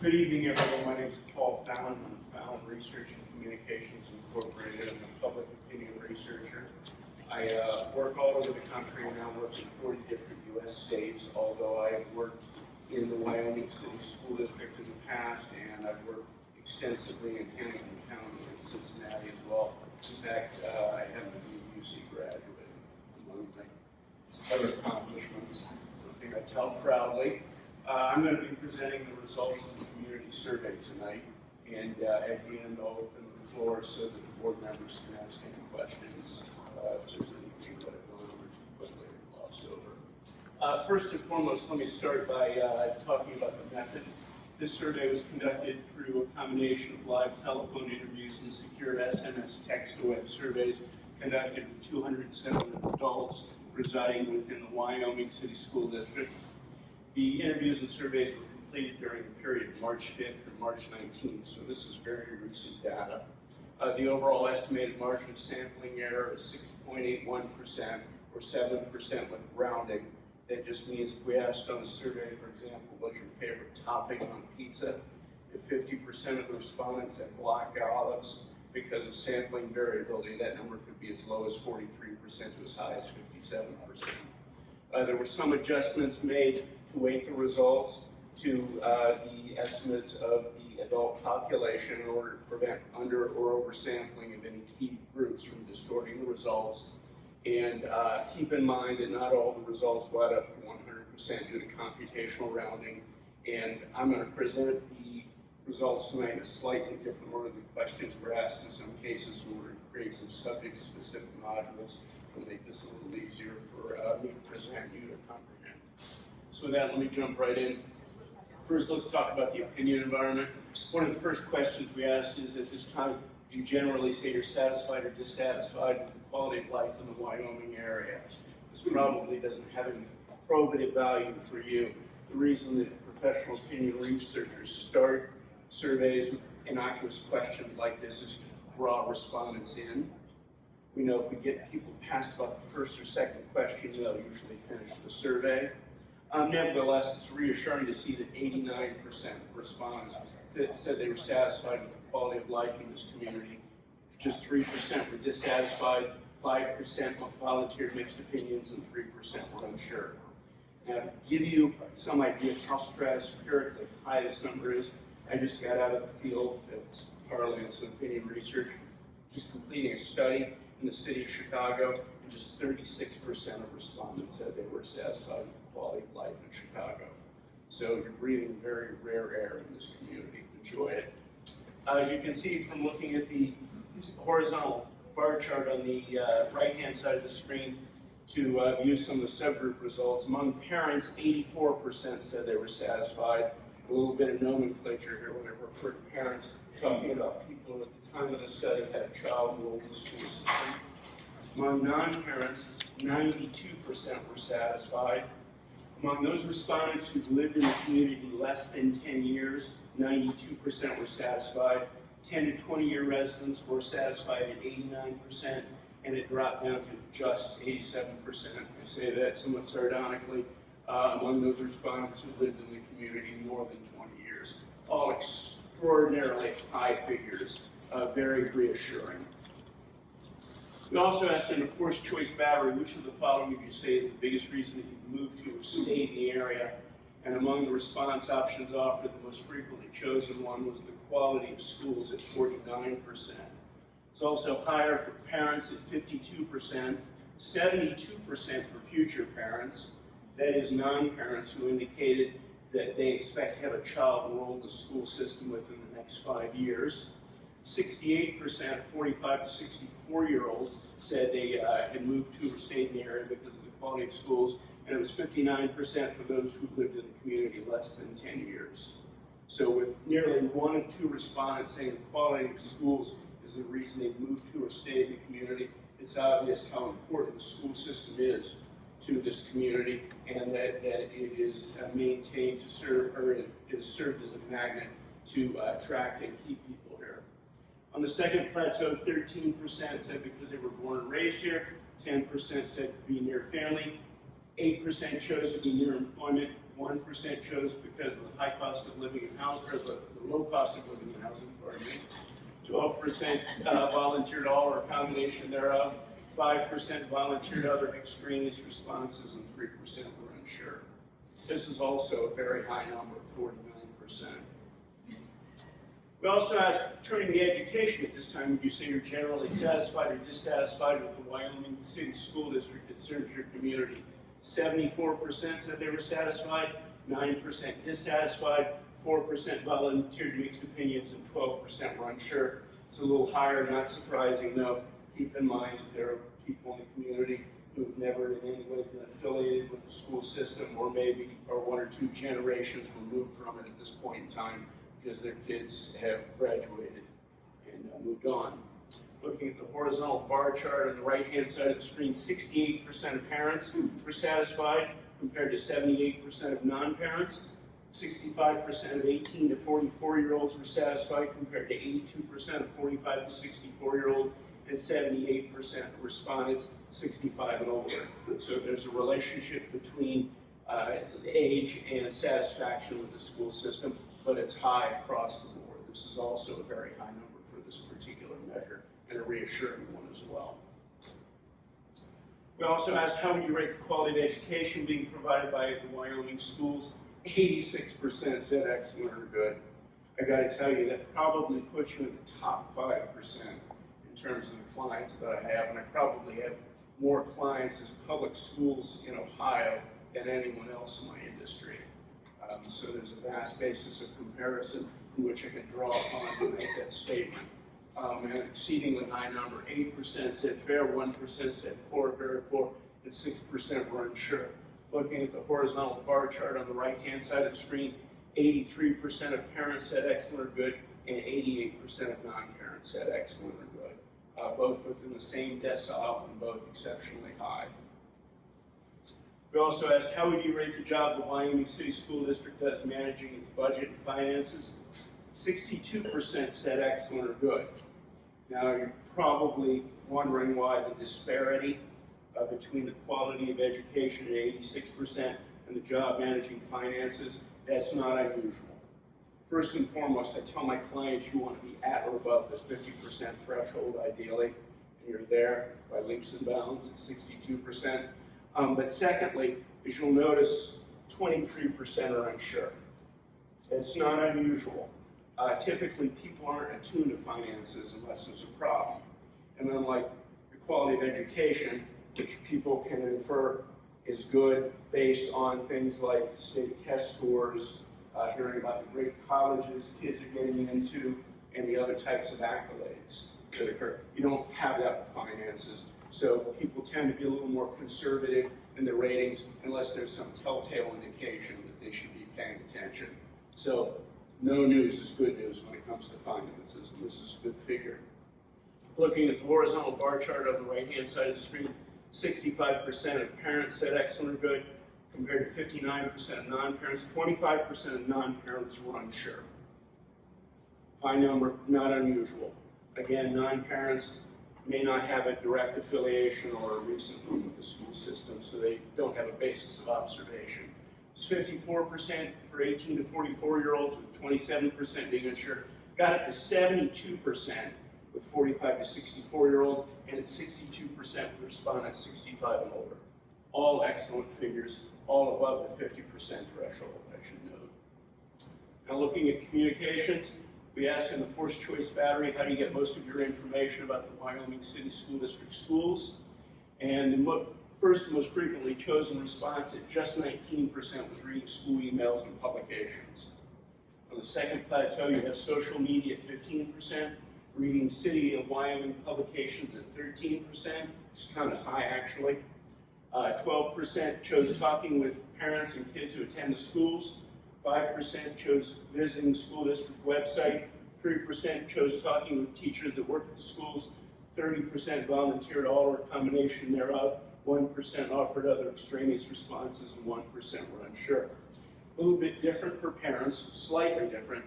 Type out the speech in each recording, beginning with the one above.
Good evening, everyone. My name is Paul Fallon. I'm Fallon Research and Communications Incorporated. I'm a public opinion researcher. I work all over the country and now work in 40 different U.S. states, although I have worked in the Wyoming City School District in the past, and I've worked extensively in Hamilton County and Cincinnati as well. In fact, I happen to be a UC graduate, among my other accomplishments, something I tell proudly. I'm going to be presenting the results of the community survey tonight, and at the end I'll open the floor so that the board members can ask any questions if there's anything that I've gone over too quickly or glossed over. First and foremost, let me start by talking about the methods. This survey was conducted through a combination of live telephone interviews and secure SMS text-to-web surveys conducted with 207 adults residing within the Wyoming City School District. The interviews and surveys were completed during the period of March 5th and March 19th, so this is very recent data. The overall estimated margin of sampling error is 6.81%, or 7% with rounding. That just means if we asked on the survey, for example, what's your favorite topping on pizza, if 50% of the respondents had black olives, because of sampling variability, that number could be as low as 43% to as high as 57%. There were some adjustments made to weight the results to the estimates of the adult population in order to prevent under or oversampling of any key groups from distorting the results. And keep in mind that not all the results will add up to 100% due to computational rounding. And I'm going to present the results tonight in a slightly different order. The questions were asked in some cases in order to create some subject-specific modules to make this a little easier for me to present you to comprehend. So with that, let me jump right in. First, let's talk about the opinion environment. One of the first questions we asked is, at this time, do you generally say you're satisfied or dissatisfied with the quality of life in the Wyoming area? This probably doesn't have any probative value for you. The reason that professional opinion researchers start surveys with innocuous questions like this is to draw respondents in. We know if we get people past about the first or second question, they'll usually finish the survey. Nevertheless, it's reassuring to see that 89% of respondents said they were satisfied with the quality of life in this community. Just 3% were dissatisfied, 5% volunteered mixed opinions, and 3% were unsure. Now, to give you some idea of how stratospherically high this number is, I just got out of the field, it's parlance and opinion research, just completing a study in the city of Chicago, and just 36% of respondents said they were satisfied with the quality of life in Chicago. So you're breathing very rare air in this community. Enjoy it. As you can see from looking at the horizontal bar chart on the right-hand side of the screen to view some of the subgroup results, among parents, 84% said they were satisfied. A little bit of nomenclature here when I refer to parents, talking about people who at the time of the study had a child enrolled in the school system. Among non-parents, 92% were satisfied. Among those respondents who've lived in the community less than 10 years, 92% were satisfied. 10 to 20-year residents were satisfied at 89%, and it dropped down to just 87%. I say that somewhat sardonically. Among those respondents who lived in the community more than 20 years. All extraordinarily high figures, very reassuring. We also asked in a forced choice battery, which of the following would you say is the biggest reason that you moved to or stayed in the area? And among the response options offered, the most frequently chosen one was the quality of schools at 49%. It's also higher for parents at 52%, 72% for future parents, that is non-parents who indicated that they expect to have a child enrolled in the school system within the next 5 years. 68% of 45 to 64-year-olds said they had moved to or stayed in the area because of the quality of schools, and it was 59% for those who lived in the community less than 10 years. So with nearly 1 of 2 respondents saying the quality of schools is the reason they moved to or stayed in the community, it's obvious how important the school system is to this community, and that it is maintained to serve, or it is served as a magnet to attract and keep people here. On the second plateau, 13% said because they were born and raised here, 10% said to be near family, 8% chose to be near employment, 1% chose because of the high cost of living in housing, or the low cost of living in housing, pardon me. 12% volunteered all or a combination thereof. 5% volunteered other extraneous responses, and 3% were unsure. This is also a very high number, 49%. We also asked, turning to education at this time, would you say you're generally satisfied or dissatisfied with the Wyoming City School District that serves your community? 74% said they were satisfied, 9% dissatisfied, 4% volunteered mixed opinions, and 12% were unsure. It's a little higher, not surprising though. Keep in mind that there are people in the community who've never in any way been affiliated with the school system, or maybe are one or two generations removed from it at this point in time because their kids have graduated and moved on. Looking at the horizontal bar chart on the right-hand side of the screen, 68% of parents were satisfied compared to 78% of non-parents. 65% of 18 to 44-year-olds were satisfied compared to 82% of 45 to 64-year-olds, and 78% of respondents 65 and older. So there's a relationship between age and satisfaction with the school system, but it's high across the board. This is also a very high number for this particular measure, and a reassuring one as well. We also asked, how would you rate the quality of education being provided by the Wyoming schools? 86% said excellent or good. I got to tell you, that probably puts you in the top 5% in terms of the clients that I have, and I probably have more clients as public schools in Ohio than anyone else in my industry. So there's a vast basis of comparison in which I can draw upon to make that statement. An exceedingly high number, 8% said fair, 1% said poor, very poor, and 6% were unsure. Looking at the horizontal bar chart on the right-hand side of the screen, 83% of parents said excellent or good, and 88% of non-parents said excellent or good, both within the same decile and both exceptionally high. We also asked, how would you rate the job the Wyoming City School District does managing its budget and finances? 62% said excellent or good. Now, you're probably wondering why the disparity between the quality of education at 86% and the job managing finances. That's not unusual. First and foremost, I tell my clients you want to be at or above the 50% threshold ideally, and you're there by leaps and bounds at 62%. But secondly, as you'll notice, 23% are unsure. It's not unusual. Typically, people aren't attuned to finances unless there's a problem. And unlike the quality of education, which people can infer is good based on things like state test scores, hearing about the great colleges kids are getting into, and the other types of accolades that occur. You don't have that with finances. So people tend to be a little more conservative in their ratings unless there's some telltale indication that they should be paying attention. So no news is good news when it comes to finances, and this is a good figure. Looking at the horizontal bar chart on the right-hand side of the screen, 65% of parents said excellent or good, compared to 59% of non-parents. 25% of non-parents were unsure. High number, not unusual. Again, non-parents may not have a direct affiliation or a recent move with the school system, so they don't have a basis of observation. It's 54% for 18 to 44-year-olds, with 27% being unsure. Got up to 72% with 45 to 64-year-olds, and it's 62% with respondents 65 and older. All excellent figures, all above the 50% threshold, I should note. Now looking at communications, we asked in the forced choice battery, how do you get most of your information about the Wyoming City School District schools? And the first and most frequently chosen response at just 19% was reading school emails and publications. On the second plateau, you have social media at 15%, reading City of Wyoming publications at 13%, which is kind of high actually. 12% chose talking with parents and kids who attend the schools. 5% chose visiting the school district website. 3% chose talking with teachers that work at the schools. 30% volunteered all or a combination thereof. 1% offered other extraneous responses, and 1% were unsure. A little bit different for parents, slightly different.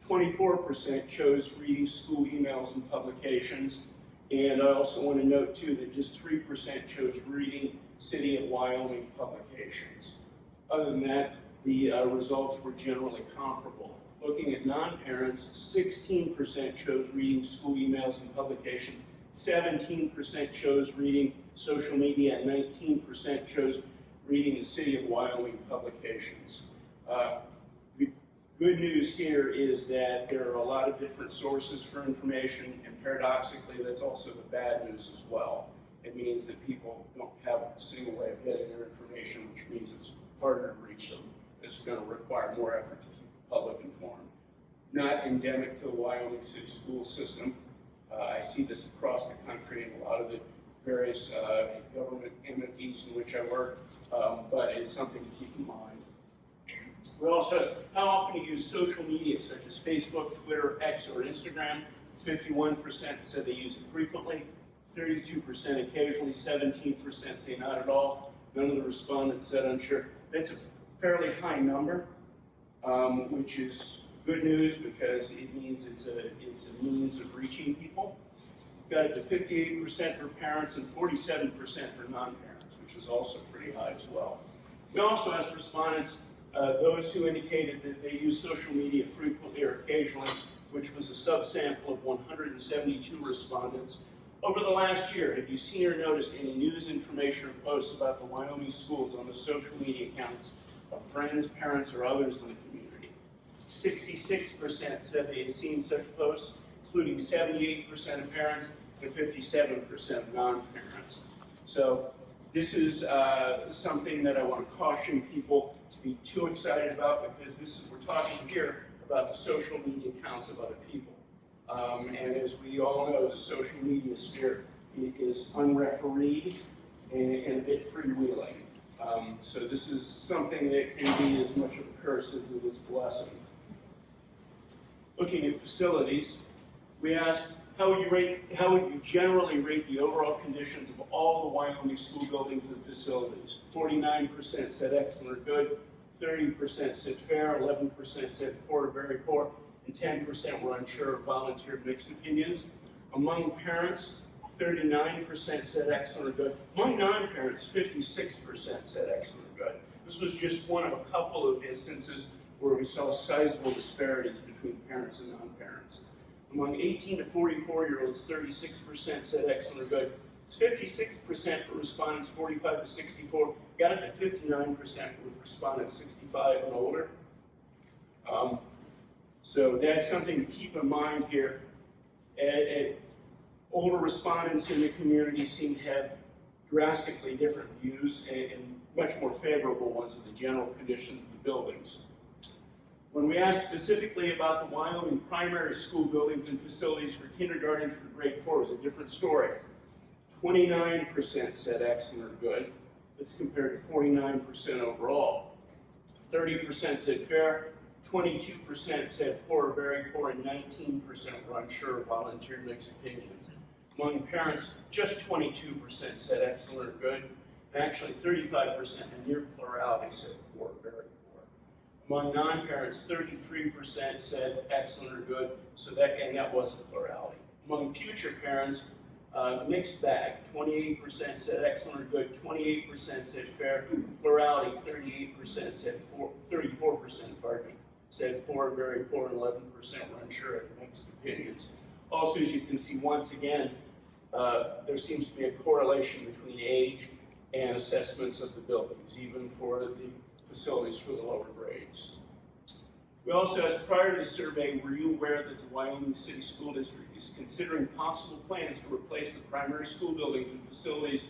24% chose reading school emails and publications. And I also want to note too that just 3% chose reading City of Wyoming publications. Other than that, the results were generally comparable. Looking at non-parents, 16% chose reading school emails and publications, 17% chose reading social media, and 19% chose reading the City of Wyoming publications. The good news here is that there are a lot of different sources for information, and paradoxically, that's also the bad news as well. It means that people don't have a single way of getting their information, which means it's harder to reach them. It's going to require more effort to keep the public informed. Not endemic to the Wyoming City school system. I see this across the country in a lot of the various government entities in which I work, but it's something to keep in mind. We also asked, how often do you use social media such as Facebook, Twitter, X, or Instagram? 51% said they use it frequently, 32% occasionally, 17% say not at all. None of the respondents said unsure. That's a fairly high number, which is good news because it means it's a means of reaching people. Got it to 58% for parents and 47% for non-parents, which is also pretty high as well. We also asked respondents, those who indicated that they use social media frequently or occasionally, which was a subsample of 172 respondents. Over the last year, have you seen or noticed any news, information, or posts about the Wyoming schools on the social media accounts of friends, parents, or others in the community? 66% said they had seen such posts, including 78% of parents and 57% of non-parents. So this is something that I want to caution people to be too excited about, because we're talking here about the social media accounts of other people. And as we all know, the social media sphere is unrefereed and a bit freewheeling. So this is something that can be as much of a curse as it is a blessing. Looking at facilities, we asked, how would you generally rate the overall conditions of all the Wyoming school buildings and facilities? 49% said excellent or good, 30% said fair, 11% said poor or very poor, and 10% were unsure or volunteered mixed opinions. Among parents, 39% said excellent or good. Among non-parents, 56% said excellent or good. This was just one of a couple of instances where we saw sizable disparities between parents and non-parents. Among 18 to 44-year-olds, 36% said excellent or good. It's 56% for respondents 45 to 64, got up to 59% with respondents 65 and older. So that's something to keep in mind here. Older respondents in the community seem to have drastically different views and much more favorable ones of the general conditions of the buildings. When we asked specifically about the Wyoming primary school buildings and facilities for kindergarten through grade 4, it was a different story. 29% said excellent or good. That's compared to 49% overall. 30% said fair, 22% said poor or very poor, and 19% were unsure or volunteered mixed opinions. Among parents, just 22% said excellent or good, and actually 35%, a near plurality, said poor or very poor. Among non-parents, 33% said excellent or good, so that was a plurality. Among future parents, mixed bag, 28% said excellent or good, 28% said fair, plurality, 38% said poor, 34%, said poor, very poor, and 11% were unsure of mixed opinions. Also, as you can see, once again, there seems to be a correlation between age and assessments of the buildings, even for the facilities for the lower grades. We also asked, prior to the survey, were you aware that the Wyoming City School District is considering possible plans to replace the primary school buildings and facilities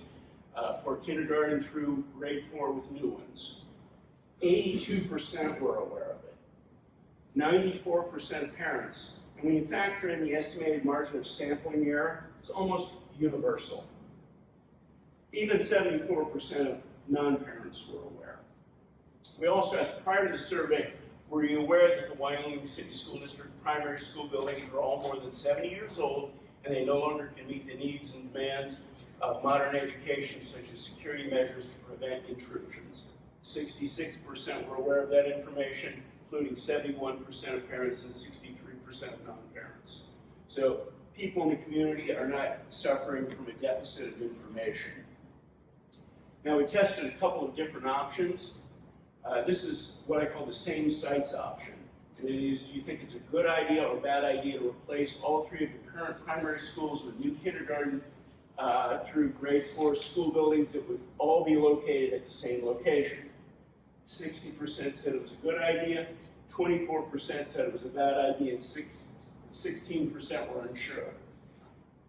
for kindergarten through grade 4 with new ones? 82% were aware of it. 94% of parents. And when you factor in the estimated margin of sampling error, it's almost universal. Even 74% of non-parents were aware. We also asked, prior to the survey, were you aware that the Wyoming City School District primary school buildings are all more than 70 years old and they no longer can meet the needs and demands of modern education, such as security measures to prevent intrusions? 66% were aware of that information, including 71% of parents and 63% of non-parents. So people in the community are not suffering from a deficit of information. Now, we tested a couple of different options. This is what I call the same sites option. And it is, do you think it's a good idea or a bad idea to replace all 3 of your current primary schools with new kindergarten through grade 4 school buildings that would all be located at the same location? 60% said it was a good idea, 24% said it was a bad idea, and 16% were unsure.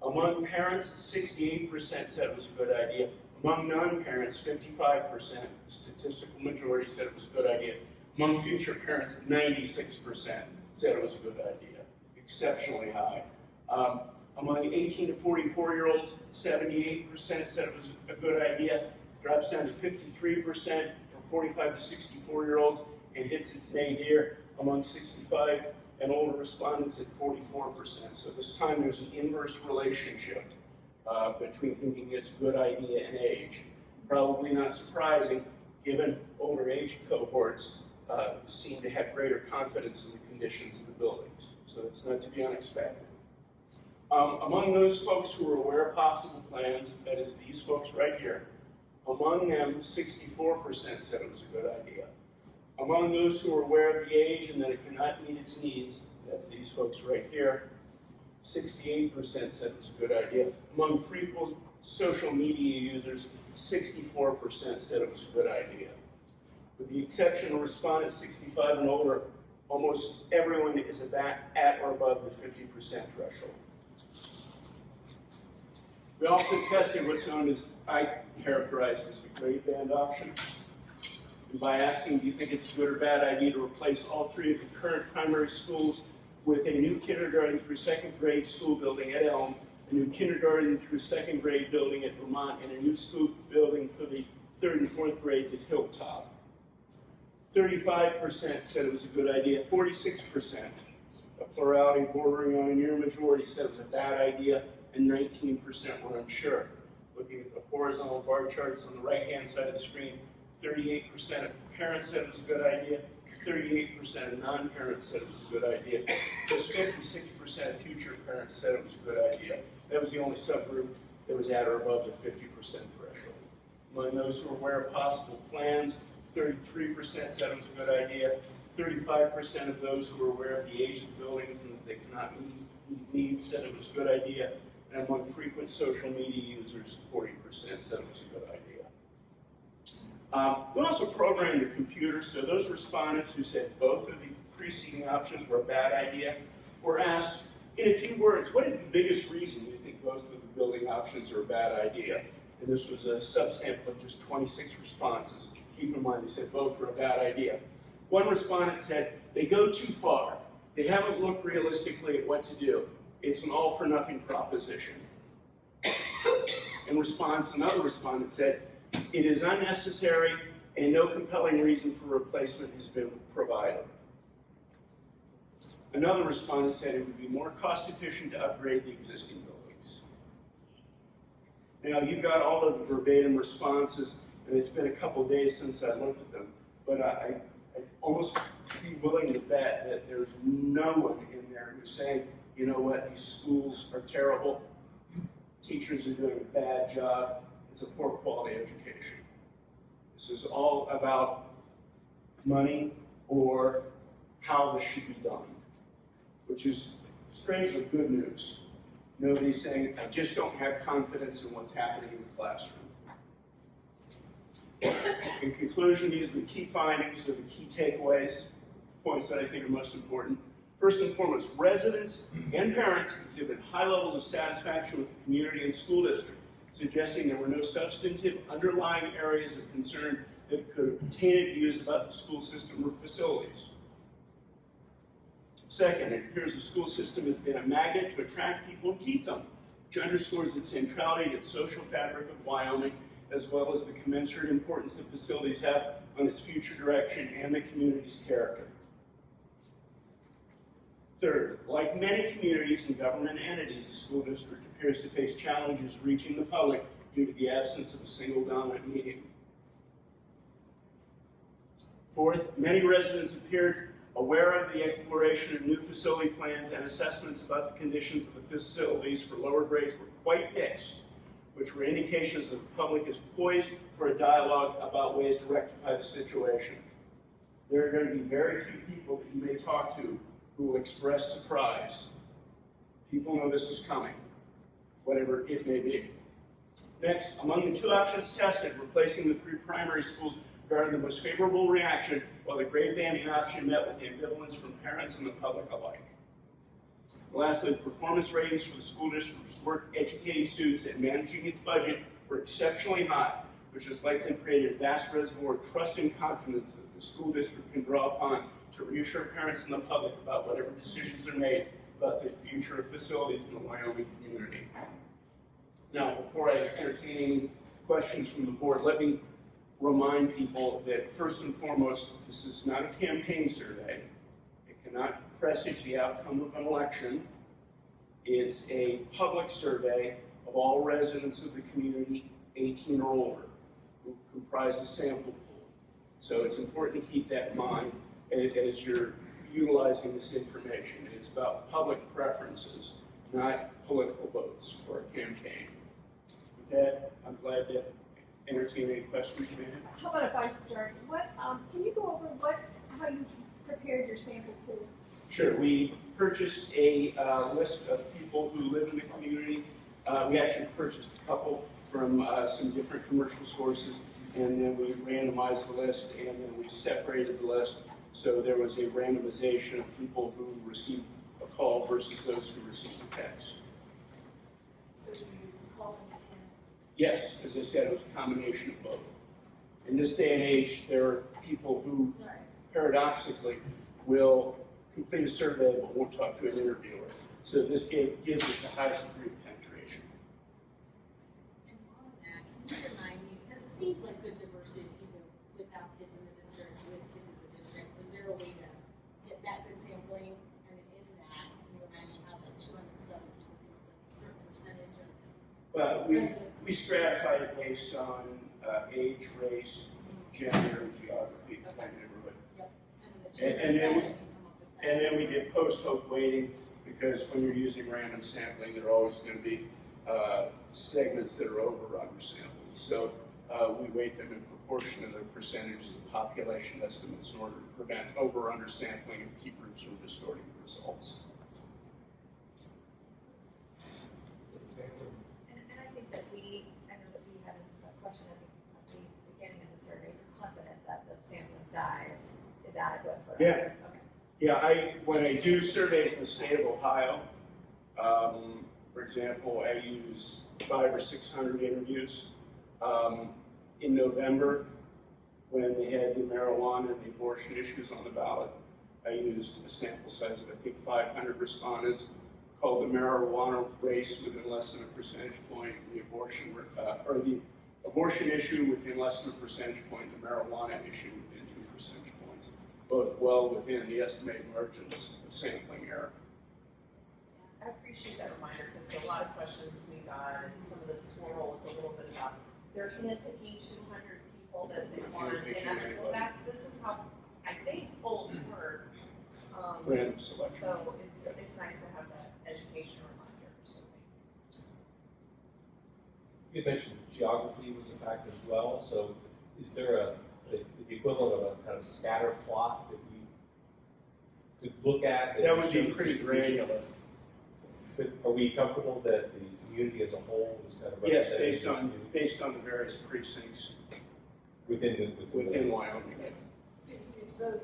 Among parents, 68% said it was a good idea. Among non-parents, 55%, the statistical majority, said it was a good idea. Among future parents, 96% said it was a good idea, exceptionally high. Among 18 to 44-year-olds, 78% said it was a good idea, drops down to 53% for 45 to 64-year-olds, and hits its nadir among 65 and older respondents at 44%. So this time there's an inverse relationship between thinking it's a good idea and age. Probably not surprising, given older age cohorts seem to have greater confidence in the conditions of the buildings. So it's not to be unexpected. Among those folks who were aware of possible plans, that is these folks right here, among them 64% said it was a good idea. Among those who are aware of the age and that it cannot meet its needs, that's these folks right here, 68% said it was a good idea. Among frequent social media users, 64% said it was a good idea. With the exception of respondents 65 and older, almost everyone is at or above the 50% threshold. We also tested what's known as, I characterized as the grade band option. And by asking, do you think it's a good or bad idea to replace all 3 of the current primary schools with a new kindergarten through 2nd grade school building at Elm, a new kindergarten through 2nd grade building at Vermont, and a new school building for the 3rd and 4th grades at Hilltop. 35% said it was a good idea. 46%, a plurality bordering on a near majority, said it was a bad idea, and 19% were unsure. Looking at the horizontal bar charts on the right-hand side of the screen, 38% of parents said it was a good idea, 38% of non-parents said it was a good idea, just 56% of future parents said it was a good idea. That was the only subgroup that was at or above the 50% threshold. Among those who were aware of possible plans, 33% said it was a good idea, 35% of those who were aware of the age of the buildings and that they cannot meet needs said it was a good idea, and among frequent social media users, 40% said it was a good idea. We also programmed the computer, so those respondents who said both of the preceding options were a bad idea were asked, in a few words, what is the biggest reason you think both of the building options are a bad idea? And this was a subsample of just 26 responses. Keep in mind, they said both were a bad idea. One respondent said, they go too far. They haven't looked realistically at what to do. It's an all-for-nothing proposition. In response, another respondent said, it is unnecessary and no compelling reason for replacement has been provided. Another respondent said it would be more cost-efficient to upgrade the existing buildings. Now, you've got all of the verbatim responses, and it's been a couple days since I looked at them, but I almost be willing to bet that there's no one in there who's saying, you know what, these schools are terrible, teachers are doing a bad job, it's a poor quality education. This is all about money or how this should be done, which is strangely good news. Nobody's saying, I just don't have confidence in what's happening in the classroom. In conclusion, these are the key findings or the key takeaways, points that I think are most important. First and foremost, residents and parents exhibit high levels of satisfaction with the community and school district, suggesting there were no substantive underlying areas of concern that could have tainted views about the school system or facilities. Second, it appears the school system has been a magnet to attract people and keep them, which underscores the centrality to the social fabric of Wyoming, as well as the commensurate importance that facilities have on its future direction and the community's character. Third, like many communities and government entities, the school district appears to face challenges reaching the public due to the absence of a single dominant medium. Fourth, many residents appeared aware of the exploration of new facility plans, and assessments about the conditions of the facilities for lower grades were quite mixed, which were indications that the public is poised for a dialogue about ways to rectify the situation. there are going to be very few people that you may talk to who will express surprise. People know this is coming, whatever it may be. Next, among the 2 options tested, replacing the 3 primary schools garnered the most favorable reaction, while the grade banding option met with ambivalence from parents and the public alike. Lastly, the performance ratings for the school district's work educating students and managing its budget were exceptionally high, which has likely created a vast reservoir of trust and confidence that the school district can draw upon to reassure parents and the public about whatever decisions are made about the future of facilities in the Wyoming community. Now, before I entertain any questions from the board, let me remind people that first and foremost, this is not a campaign survey. It cannot presage the outcome of an election. It's a public survey of all residents of the community 18 or older, who comprise the sample pool. So it's important to keep that in mind as you're utilizing this information. It's about public preferences, not political votes for a campaign. With that, I'm glad to entertain any questions you may have. How about if I start? Can you go over how you prepared your sample pool? Sure. We purchased a list of people who live in the community. We actually purchased a couple from some different commercial sources, and then we randomized the list, and then we separated the list. So there was a randomization of people who received a call versus those who received a text. So you use call and text? Yes, as I said, it was a combination of both. In this day and age, there are people who, paradoxically, will complete a survey but won't talk to an interviewer. So this gives us the highest degree of penetration. And on that, can you remind me, because it seems like good diversity of people without kids in the district, with kids in the district, was there a way to get that good sampling? And in that, can you remind me how the 207 people, a certain percentage of Well, residents? we stratified it based on age, race, gender, and geography of the neighborhood. Yep. And the 2%, And then we- you come up with that. And then we did post-hoc weighting, because when you're using random sampling, there are always going to be segments that are over or undersampled. So we weight them in proportion to their percentages of population estimates in order to prevent over or undersampling of key groups from distorting the results. And I think that I know that we had a question at the beginning of the survey. You're confident that the sampling size is adequate for us? Yeah. Okay. Yeah, when I do surveys in the state of Ohio, for example, I use 500 or 600 interviews. In November, when they had the marijuana and the abortion issues on the ballot, I used a sample size of, I think, 500 respondents, called the marijuana race within less than a percentage point, the abortion, or the abortion issue within less than a percentage point, the marijuana issue within 2 percentage points, both well within the estimated margins of sampling error. I appreciate that reminder, because a lot of questions we got, and some of the swirl was a little bit about, they're handpicking 200 people that they want, and I'm like, well, this is how I think polls work. Random selection. So it's nice to have that education reminder, so You mentioned geography was a factor as well, so is there the equivalent of a kind of scatter plot that we could look at? That would be shows pretty distribution? granular. But are we comfortable that the community as a whole is kind of Yes, represented based on the various precincts within Wyoming. So you use vote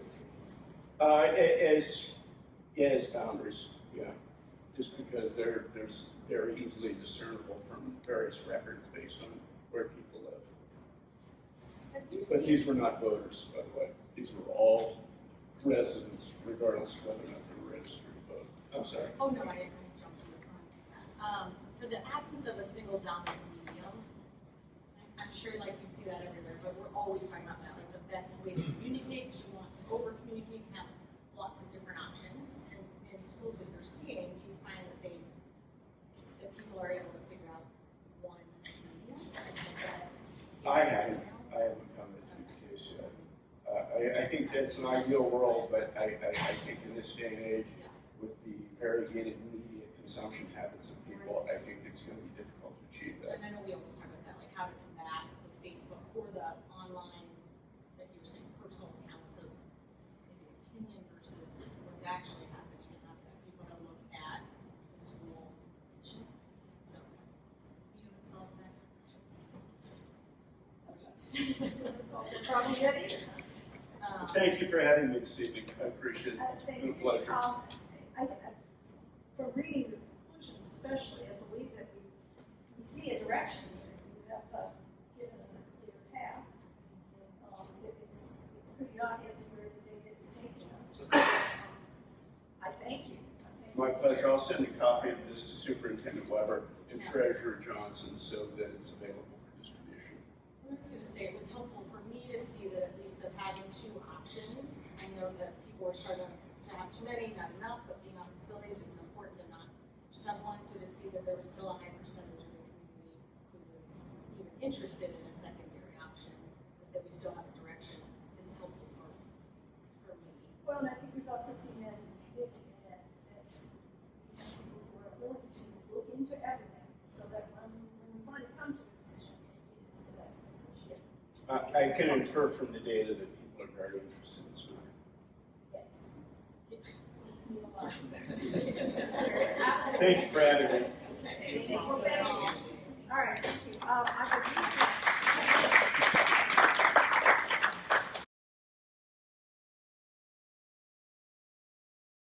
precincts? As boundaries, yeah. Just because they're easily discernible from various records based on where people live. Have you But seen, these were not voters, by the way. These were all residents, regardless of whether or not they were registered to vote. I'm sorry. Oh, no, I didn't mean to jump to the front of that. For the absence of a single dominant medium, I'm sure like you see that everywhere, but we're always talking about that, like the best way to communicate, because you want to over-communicate and have lots of different options. And in schools that you're seeing, do you find that people are able to figure out one medium that's the best? I haven't come to the case yet. I think that's an ideal world, but I think in this day and age, with the variegated media consumption habits of people, I think it's going to be difficult to achieve that. And I know we always talk about that, like how to combat with Facebook or the online, like you were saying, personal accounts of That's all. Probably it either. Thank you for having me this evening. I appreciate it. It's Thank been a you. pleasure. From reading the conclusions especially, I believe that we see a direction here. You have given us a clear path. It's pretty obvious where the data is taking us. I thank you. My pleasure. I'll send a copy of this to Superintendent Weber and Treasurer Johnson so that it's available for distribution. I was going to say, it was helpful for me to see that at least of having two options. I know that people were struggling to have too many, not enough, but being on facilities, it was important to not just have one, so to see that there was still a high percentage of the community who was even interested in a secondary option, but that we still have a direction is helpful for me. Well, and I think we've also seen that in the community that people who are willing to look into everything so that when we finally come to a decision, it is the best decision. I can infer from the data that people are very interested in this matter. Yes. It sweeps me a lot. Thank you for having me. All right, thank you. I would